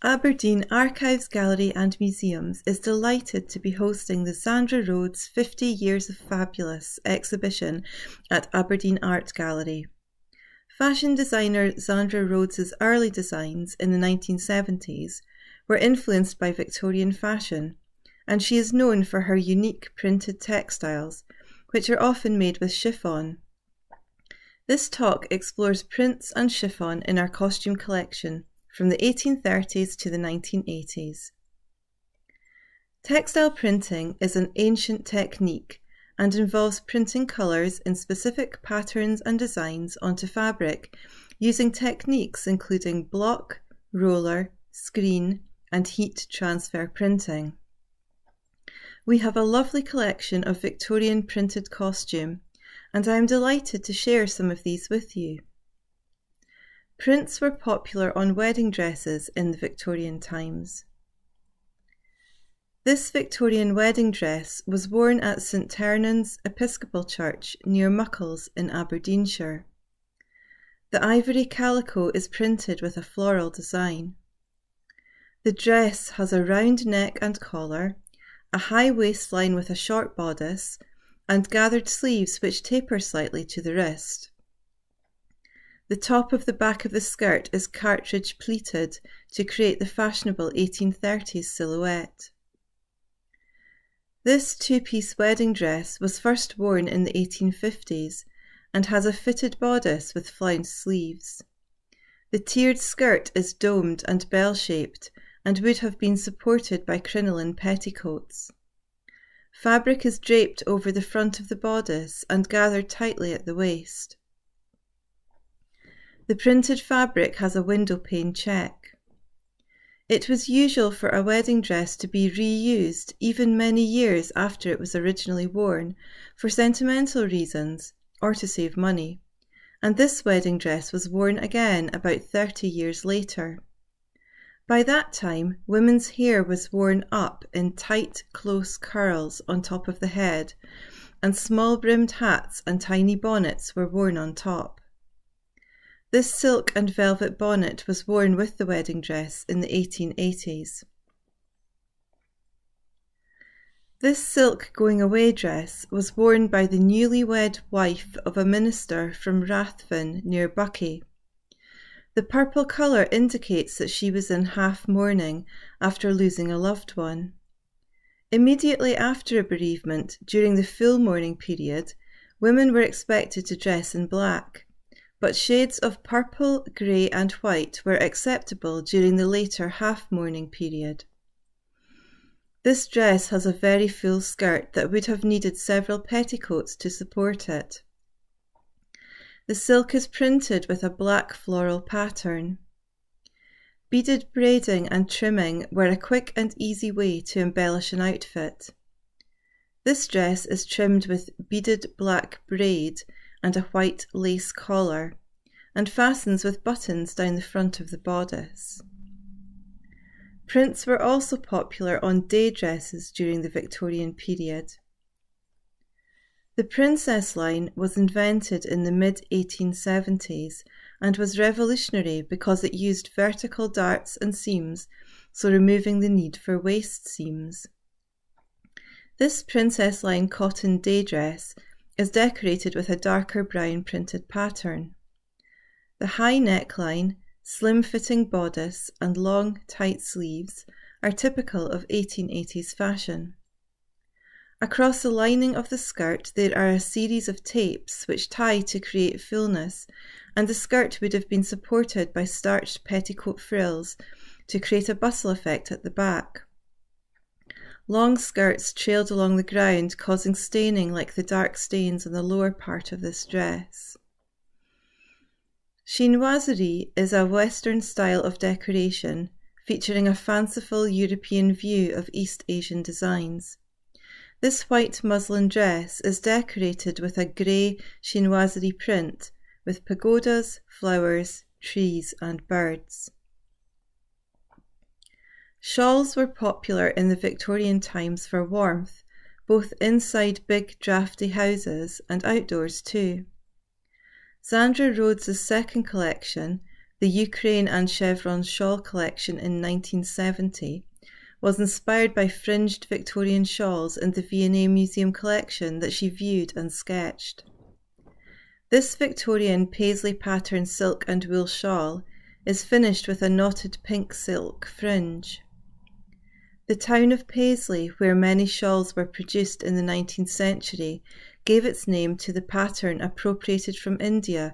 Aberdeen Archives, Gallery and Museums is delighted to be hosting the Zandra Rhodes 50 Years of Fabulous exhibition at Aberdeen Art Gallery. Fashion designer Zandra Rhodes' early designs in the 1970s were influenced by Victorian fashion, and she is known for her unique printed textiles, which are often made with chiffon. This talk explores prints and chiffon in our costume collection from the 1830s to the 1980s. Textile printing is an ancient technique and involves printing colours in specific patterns and designs onto fabric using techniques including block, roller, screen and heat transfer printing. We have a lovely collection of Victorian printed costume, and I am delighted to share some of these with you. Prints were popular on wedding dresses in the Victorian times. This Victorian wedding dress was worn at St Ternan's Episcopal Church near Muckles in Aberdeenshire. The ivory calico is printed with a floral design. The dress has a round neck and collar, a high waistline with a short bodice, and gathered sleeves which taper slightly to the wrist. The top of the back of the skirt is cartridge pleated to create the fashionable 1830s silhouette. This two-piece wedding dress was first worn in the 1850s and has a fitted bodice with flounced sleeves. The tiered skirt is domed and bell-shaped and would have been supported by crinoline petticoats. Fabric is draped over the front of the bodice and gathered tightly at the waist. The printed fabric has a window pane check. It was usual for a wedding dress to be reused even many years after it was originally worn for sentimental reasons or to save money, and this wedding dress was worn again about 30 years later. By that time, women's hair was worn up in tight, close curls on top of the head, and small brimmed hats and tiny bonnets were worn on top. This silk and velvet bonnet was worn with the wedding dress in the 1880s. This silk going-away dress was worn by the newlywed wife of a minister from Rathfin near Buckie. The purple colour indicates that she was in half mourning after losing a loved one. Immediately after a bereavement, during the full mourning period, women were expected to dress in black, but shades of purple, grey and white were acceptable during the later half-mourning period. This dress has a very full skirt that would have needed several petticoats to support it. The silk is printed with a black floral pattern. Beaded braiding and trimming were a quick and easy way to embellish an outfit. This dress is trimmed with beaded black braid and a white lace collar, and fastens with buttons down the front of the bodice. Prints were also popular on day dresses during the Victorian period. The princess line was invented in the mid-1870s and was revolutionary because it used vertical darts and seams, so removing the need for waist seams. This princess line cotton day dress is decorated with a darker brown printed pattern. The high neckline, slim-fitting bodice and long, tight sleeves are typical of 1880s fashion. Across the lining of the skirt there are a series of tapes which tie to create fullness, and the skirt would have been supported by starched petticoat frills to create a bustle effect at the back. Long skirts trailed along the ground, causing staining like the dark stains on the lower part of this dress. Chinoiserie is a Western style of decoration, featuring a fanciful European view of East Asian designs. This white muslin dress is decorated with a grey chinoiserie print, with pagodas, flowers, trees and birds. Shawls were popular in the Victorian times for warmth, both inside big drafty houses and outdoors too. Zandra Rhodes' second collection, the Ukraine and Chevron shawl collection in 1970, was inspired by fringed Victorian shawls in the V&A Museum collection that she viewed and sketched. This Victorian paisley pattern silk and wool shawl is finished with a knotted pink silk fringe. The town of Paisley, where many shawls were produced in the 19th century, gave its name to the pattern appropriated from India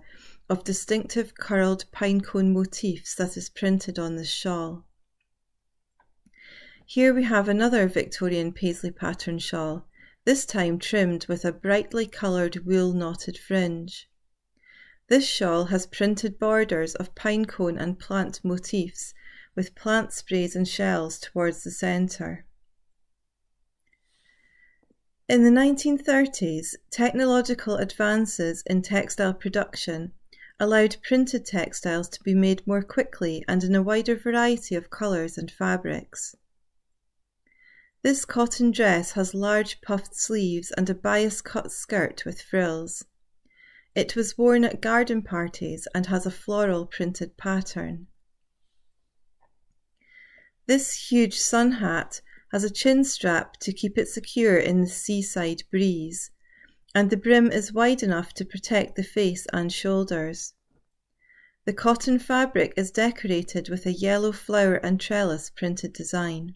of distinctive curled pinecone motifs that is printed on this shawl. Here we have another Victorian paisley pattern shawl, this time trimmed with a brightly coloured wool knotted fringe. This shawl has printed borders of pinecone and plant motifs, with plant sprays and shells towards the centre. In the 1930s, technological advances in textile production allowed printed textiles to be made more quickly and in a wider variety of colours and fabrics. This cotton dress has large puffed sleeves and a bias cut skirt with frills. It was worn at garden parties and has a floral printed pattern. This huge sun hat has a chin strap to keep it secure in the seaside breeze, and the brim is wide enough to protect the face and shoulders. The cotton fabric is decorated with a yellow flower and trellis printed design.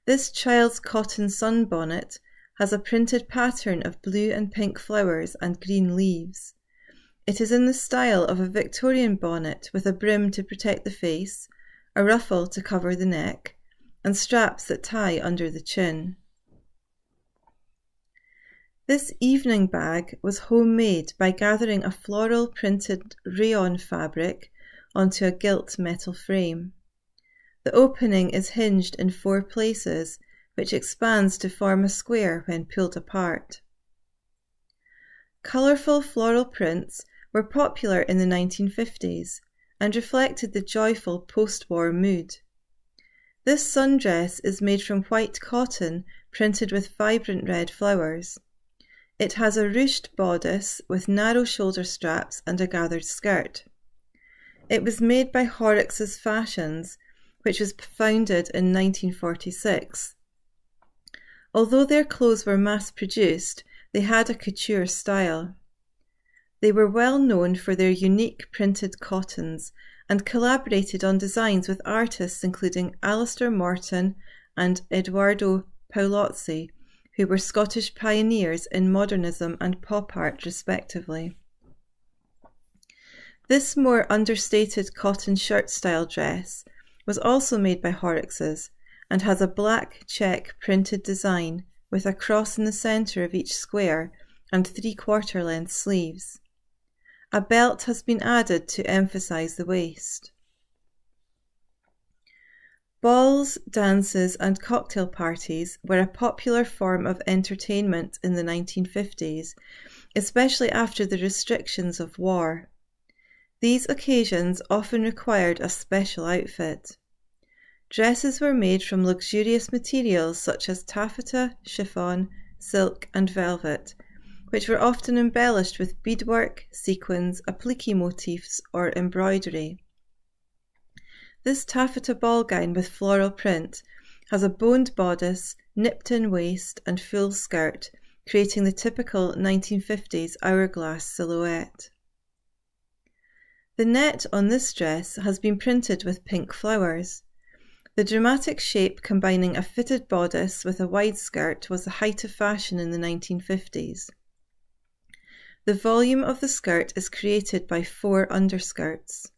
This child's cotton sunbonnet has a printed pattern of blue and pink flowers and green leaves. It is in the style of a Victorian bonnet with a brim to protect the face, a ruffle to cover the neck, and straps that tie under the chin. This evening bag was homemade by gathering a floral printed rayon fabric onto a gilt metal frame. The opening is hinged in 4 places, which expands to form a square when pulled apart. Colourful floral prints were popular in the 1950s and reflected the joyful post-war mood. This sundress is made from white cotton printed with vibrant red flowers. It has a ruched bodice with narrow shoulder straps and a gathered skirt. It was made by Horrocks' Fashions, which was founded in 1946. Although their clothes were mass-produced, they had a couture style. They were well known for their unique printed cottons and collaborated on designs with artists including Alistair Morton and Edoardo Paolozzi, who were Scottish pioneers in modernism and pop art respectively. This more understated cotton shirt-style dress was also made by Horrocks' and has a black check printed design with a cross in the centre of each square and 3/4 length sleeves. A belt has been added to emphasise the waist. Balls, dances and cocktail parties were a popular form of entertainment in the 1950s, especially after the restrictions of war. These occasions often required a special outfit. Dresses were made from luxurious materials such as taffeta, chiffon, silk and velvet, which were often embellished with beadwork, sequins, applique motifs or embroidery. This taffeta ball gown with floral print has a boned bodice, nipped-in waist and full skirt, creating the typical 1950s hourglass silhouette. The net on this dress has been printed with pink flowers. The dramatic shape combining a fitted bodice with a wide skirt was the height of fashion in the 1950s. The volume of the skirt is created by 4 underskirts.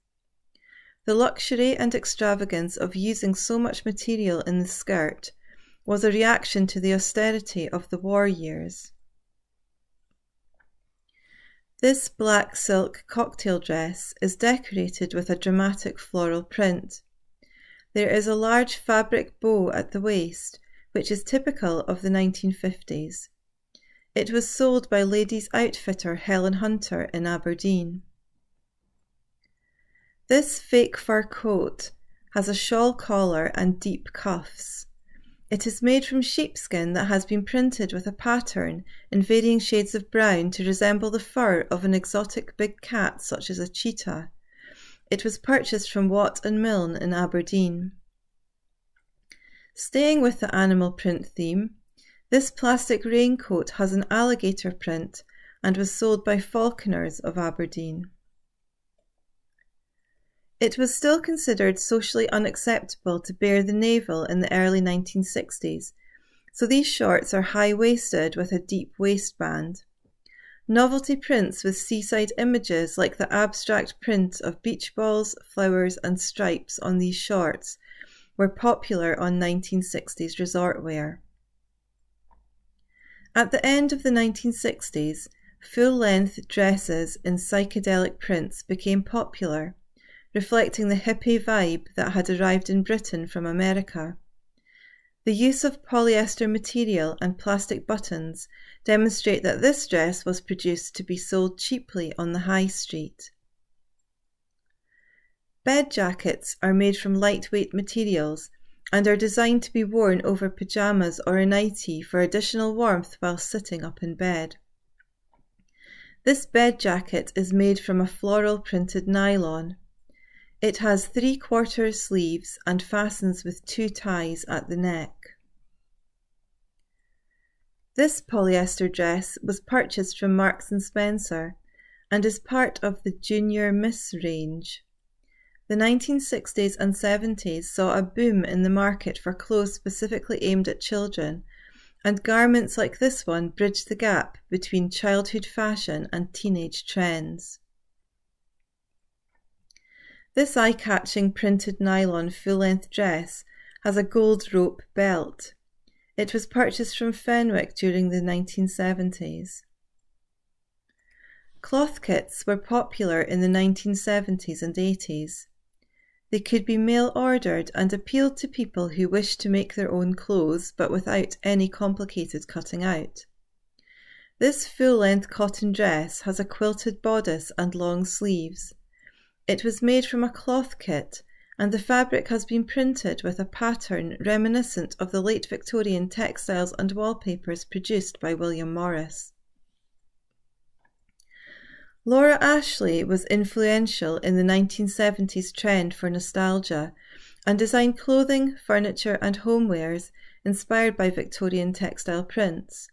The luxury and extravagance of using so much material in the skirt was a reaction to the austerity of the war years. This black silk cocktail dress is decorated with a dramatic floral print. There is a large fabric bow at the waist, which is typical of the 1950s. It was sold by ladies' outfitter Helen Hunter in Aberdeen. This fake fur coat has a shawl collar and deep cuffs. It is made from sheepskin that has been printed with a pattern in varying shades of brown to resemble the fur of an exotic big cat such as a cheetah, It was purchased from Watt and Milne in Aberdeen. Staying with the animal print theme, this plastic raincoat has an alligator print and was sold by Falconers of Aberdeen. It was still considered socially unacceptable to bare the navel in the early 1960s, so these shorts are high-waisted with a deep waistband. Novelty prints with seaside images like the abstract print of beach balls, flowers and stripes on these shorts were popular on 1960s resort wear. At the end of the 1960s, full-length dresses in psychedelic prints became popular, reflecting the hippie vibe that had arrived in Britain from America. The use of polyester material and plastic buttons demonstrate that this dress was produced to be sold cheaply on the high street. Bed jackets are made from lightweight materials and are designed to be worn over pyjamas or a nightie for additional warmth while sitting up in bed. This bed jacket is made from a floral printed nylon. It has 3/4 sleeves and fastens with 2 ties at the neck. This polyester dress was purchased from Marks & Spencer and is part of the Junior Miss range. The 1960s and 70s saw a boom in the market for clothes specifically aimed at children, and garments like this one bridged the gap between childhood fashion and teenage trends. This eye-catching printed nylon full-length dress has a gold rope belt. It was purchased from Fenwick during the 1970s. Cloth kits were popular in the 1970s and 80s. They could be mail-ordered and appealed to people who wished to make their own clothes but without any complicated cutting out. This full-length cotton dress has a quilted bodice and long sleeves. It was made from a cloth kit, and the fabric has been printed with a pattern reminiscent of the late Victorian textiles and wallpapers produced by William Morris. Laura Ashley was influential in the 1970s trend for nostalgia and designed clothing, furniture and homewares inspired by Victorian textile prints.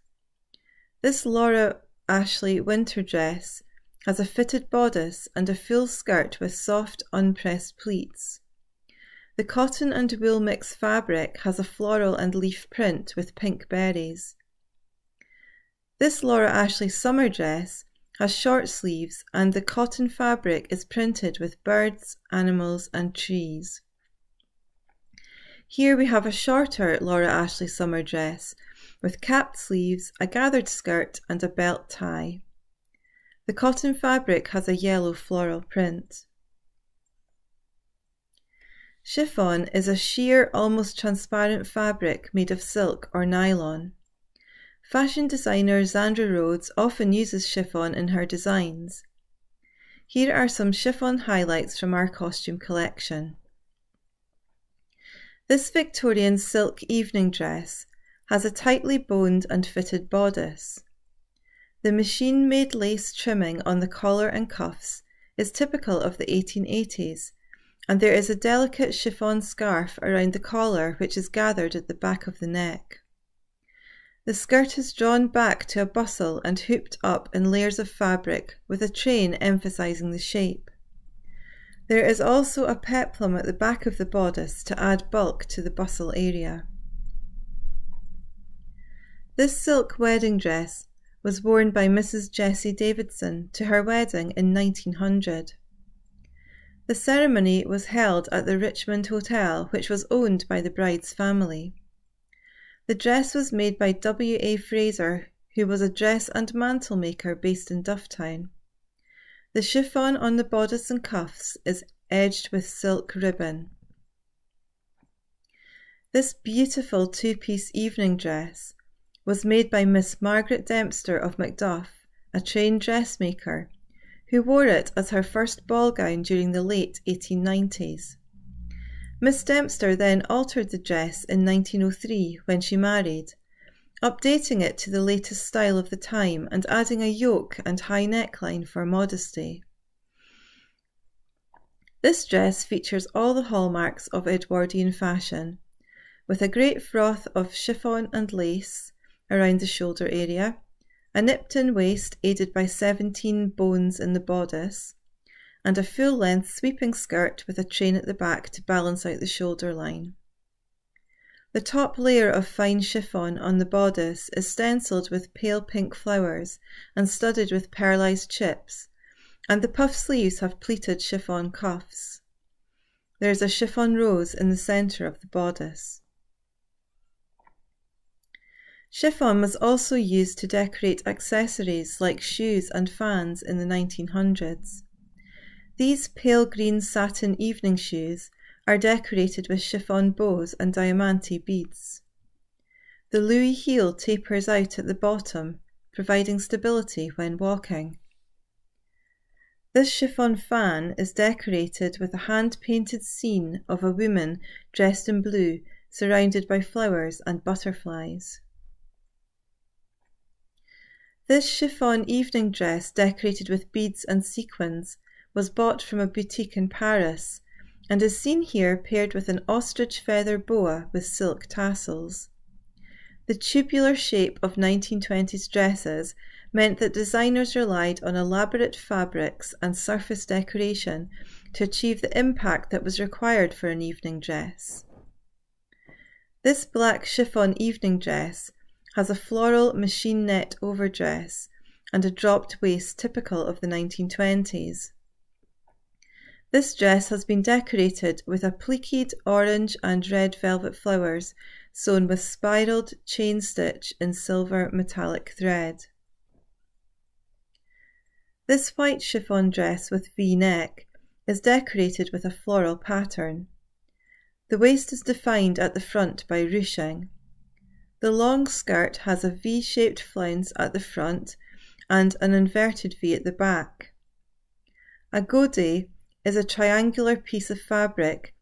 This Laura Ashley winter dress has a fitted bodice and a full skirt with soft unpressed pleats. The cotton and wool mix fabric has a floral and leaf print with pink berries. This Laura Ashley summer dress has short sleeves and the cotton fabric is printed with birds, animals and trees. Here we have a shorter Laura Ashley summer dress with capped sleeves, a gathered skirt and a belt tie. The cotton fabric has a yellow floral print. Chiffon is a sheer, almost transparent fabric made of silk or nylon. Fashion designer Zandra Rhodes often uses chiffon in her designs. Here are some chiffon highlights from our costume collection. This Victorian silk evening dress has a tightly boned and fitted bodice. The machine-made lace trimming on the collar and cuffs is typical of the 1880s, and there is a delicate chiffon scarf around the collar which is gathered at the back of the neck. The skirt is drawn back to a bustle and hooped up in layers of fabric with a train emphasising the shape. There is also a peplum at the back of the bodice to add bulk to the bustle area. This silk wedding dress was worn by Mrs. Jessie Davidson to her wedding in 1900. The ceremony was held at the Richmond Hotel, which was owned by the bride's family. The dress was made by W.A. Fraser, who was a dress and mantle maker based in Dufftown. The chiffon on the bodice and cuffs is edged with silk ribbon. This beautiful two-piece evening dress was made by Miss Margaret Dempster of Macduff, a trained dressmaker, who wore it as her first ball gown during the late 1890s. Miss Dempster then altered the dress in 1903 when she married, updating it to the latest style of the time and adding a yoke and high neckline for modesty. This dress features all the hallmarks of Edwardian fashion, with a great froth of chiffon and lace around the shoulder area, a nipped-in waist aided by 17 bones in the bodice, and a full-length sweeping skirt with a train at the back to balance out the shoulder line. The top layer of fine chiffon on the bodice is stencilled with pale pink flowers and studded with pearlized chips, and the puff sleeves have pleated chiffon cuffs. There is a chiffon rose in the centre of the bodice. Chiffon was also used to decorate accessories like shoes and fans in the 1900s. These pale green satin evening shoes are decorated with chiffon bows and diamante beads. The Louis heel tapers out at the bottom, providing stability when walking. This chiffon fan is decorated with a hand-painted scene of a woman dressed in blue, surrounded by flowers and butterflies. This chiffon evening dress, decorated with beads and sequins, was bought from a boutique in Paris, and is seen here paired with an ostrich feather boa with silk tassels. The tubular shape of 1920s dresses meant that designers relied on elaborate fabrics and surface decoration to achieve the impact that was required for an evening dress. This black chiffon evening dress has a floral machine net overdress and a dropped waist typical of the 1920s. This dress has been decorated with appliqued orange and red velvet flowers sewn with spiraled chain stitch in silver metallic thread. This white chiffon dress with V-neck is decorated with a floral pattern. The waist is defined at the front by ruching. The long skirt has a V-shaped flounce at the front and an inverted V at the back. A godé is a triangular piece of fabric,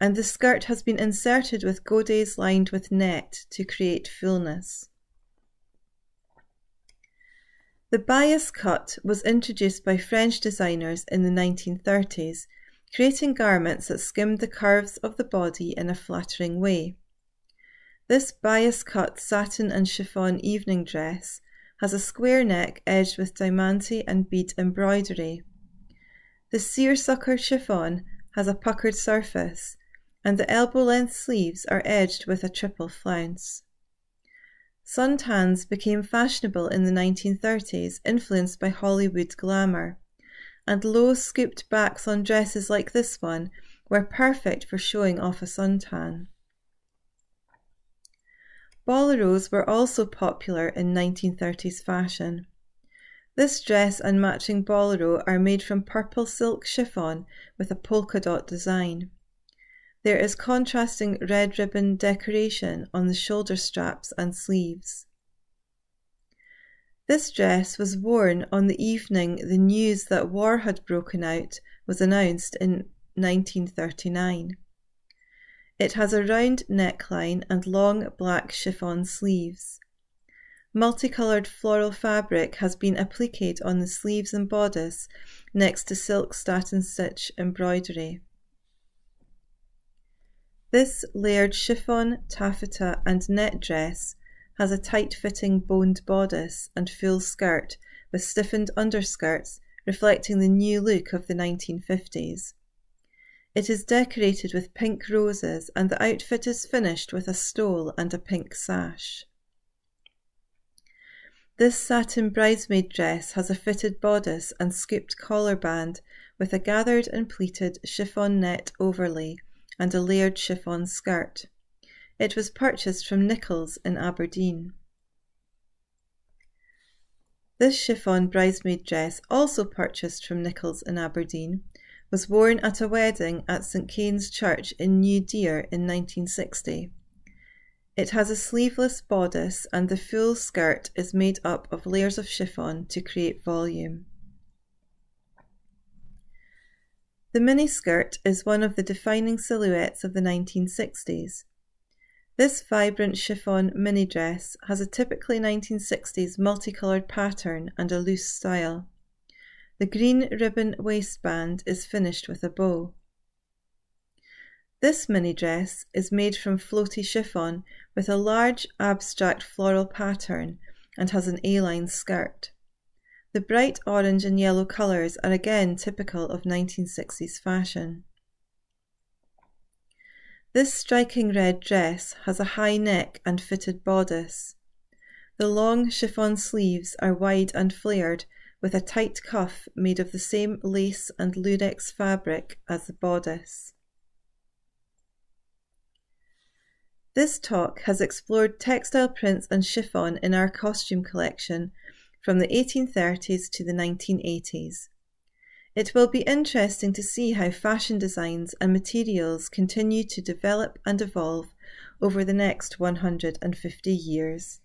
and the skirt has been inserted with godets lined with net to create fullness. The bias cut was introduced by French designers in the 1930s, creating garments that skimmed the curves of the body in a flattering way. This bias cut satin and chiffon evening dress has a square neck edged with diamante and bead embroidery. The seersucker chiffon has a puckered surface, and the elbow-length sleeves are edged with a triple flounce. Suntans became fashionable in the 1930s, influenced by Hollywood glamour, and low scooped backs on dresses like this one were perfect for showing off a suntan. Boleros were also popular in 1930s fashion. This dress and matching bolero are made from purple silk chiffon with a polka dot design. There is contrasting red ribbon decoration on the shoulder straps and sleeves. This dress was worn on the evening the news that war had broken out was announced in 1939. It has a round neckline and long black chiffon sleeves. Multicoloured floral fabric has been appliqued on the sleeves and bodice next to silk satin stitch embroidery. This layered chiffon, taffeta and net dress has a tight-fitting boned bodice and full skirt with stiffened underskirts reflecting the new look of the 1950s. It is decorated with pink roses and the outfit is finished with a stole and a pink sash. This satin bridesmaid dress has a fitted bodice and scooped collar band with a gathered and pleated chiffon net overlay and a layered chiffon skirt. It was purchased from Nichols in Aberdeen. This chiffon bridesmaid dress, also purchased from Nichols in Aberdeen, was worn at a wedding at St Cain's Church in New Deer in 1960. It has a sleeveless bodice and the full skirt is made up of layers of chiffon to create volume. The miniskirt is one of the defining silhouettes of the 1960s. This vibrant chiffon mini dress has a typically 1960s multicoloured pattern and a loose style. The green ribbon waistband is finished with a bow. This mini dress is made from floaty chiffon with a large abstract floral pattern and has an A-line skirt. The bright orange and yellow colours are again typical of 1960s fashion. This striking red dress has a high neck and fitted bodice. The long chiffon sleeves are wide and flared with a tight cuff made of the same lace and lurex fabric as the bodice. This talk has explored textile prints and chiffon in our costume collection from the 1830s to the 1980s. It will be interesting to see how fashion designs and materials continue to develop and evolve over the next 150 years.